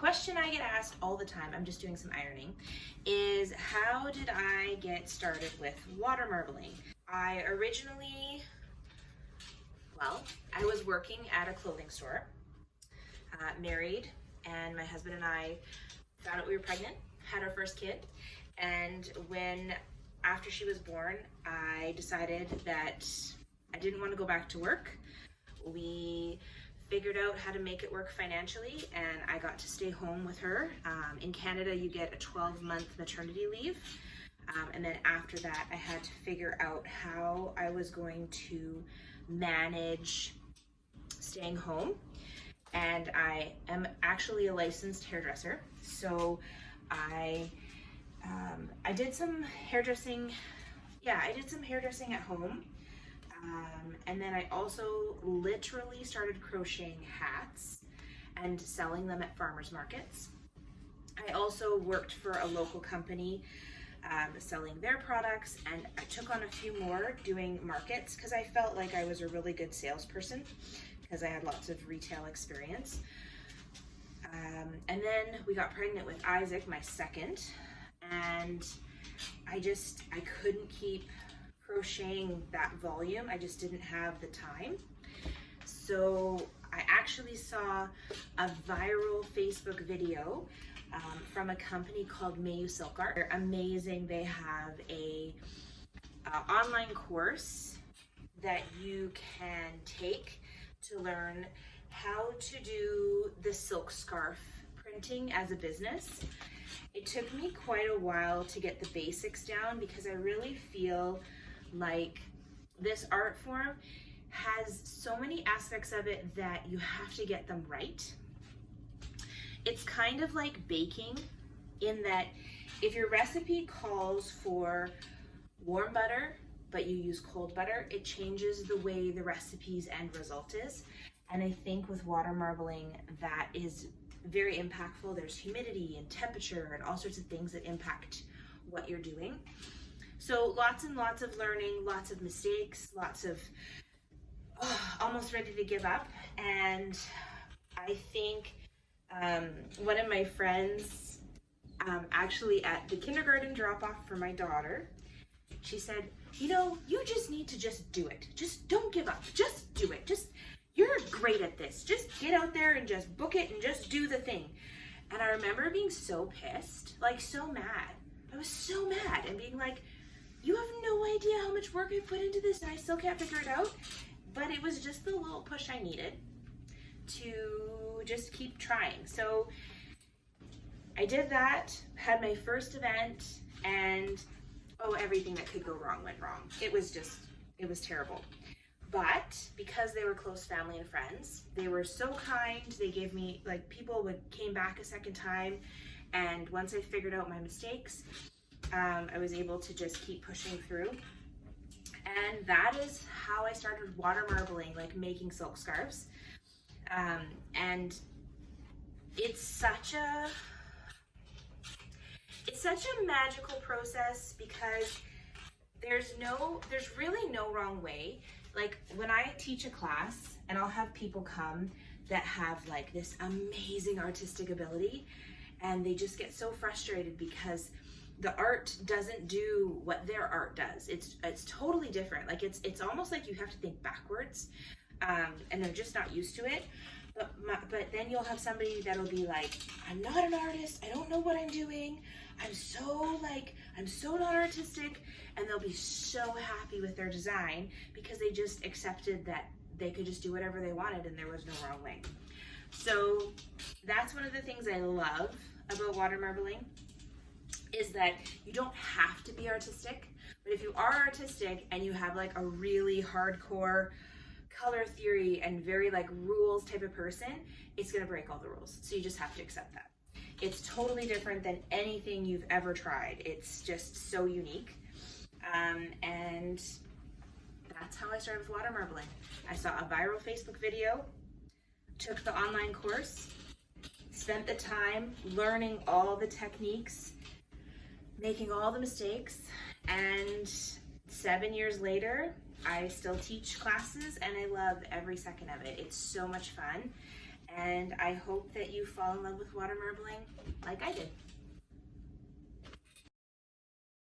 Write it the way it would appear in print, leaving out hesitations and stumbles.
question I get asked all the time, I'm just doing some ironing, is how did I get started with water marbling? I was working at a clothing store, married, and my husband and I found out we were pregnant, had our first kid, and after she was born, I decided that I didn't want to go back to work. We figured out how to make it work financially, and I got to stay home with her. In Canada, you get a 12-month maternity leave, and then after that, I had to figure out how I was going to manage staying home. And I am actually a licensed hairdresser, so I did some hairdressing. Yeah, I did some hairdressing at home. And then I also literally started crocheting hats and selling them at farmers markets. I also worked for a local company selling their products, and I took on a few more doing markets because I felt like I was a really good salesperson because I had lots of retail experience. And then we got pregnant with Isaac, my second, and I couldn't keep crocheting that volume. I just didn't have the time. So I actually saw a viral Facebook video from a company called Mayu Silk Art. They're amazing. They have a online course that you can take to learn how to do the silk scarf printing as a business. It took me quite a while to get the basics down because I really feel like this art form has so many aspects of it that you have to get them right. It's kind of like baking in that if your recipe calls for warm butter but you use cold butter, it changes the way the recipe's end result is. And I think with water marbling, that is very impactful. There's humidity and temperature and all sorts of things that impact what you're doing. So lots and lots of learning, lots of mistakes, lots of almost ready to give up. And I think one of my friends, actually at the kindergarten drop-off for my daughter, she said, you know, you just need to just do it. Just don't give up. Just do it. You're great at this. Just get out there and just book it and just do the thing. And I remember being so pissed, like so mad. I was so mad and being like, you have no idea how much work I put into this and I still can't figure it out. But it was just the little push I needed to just keep trying. So I did that, had my first event, and everything that could go wrong went wrong. It was terrible. But because they were close family and friends, they were so kind. They gave me, like, people came back a second time. And once I figured out my mistakes, I was able to just keep pushing through. And that is how I started water marbling, like making silk scarves. And it's such a magical process because there's really no wrong way. Like when I teach a class and I'll have people come that have like this amazing artistic ability and they just get so frustrated because the art doesn't do what their art does. It's totally different. Like it's almost like you have to think backwards, and they're just not used to it. But then you'll have somebody that'll be like, I'm not an artist. I don't know what I'm doing. I'm so not artistic, and they'll be so happy with their design because they just accepted that they could just do whatever they wanted and there was no wrong way. So that's one of the things I love about water marbling, is that you don't have to be artistic, but if you are artistic and you have like a really hardcore color theory and very like rules type of person, it's gonna break all the rules. So you just have to accept that. It's totally different than anything you've ever tried. It's just so unique. And that's how I started with water marbling. I saw a viral Facebook video, took the online course, spent the time learning all the techniques, making all the mistakes, and 7 years later, I still teach classes and I love every second of it. It's so much fun. and I hope that you fall in love with water marbling like I did.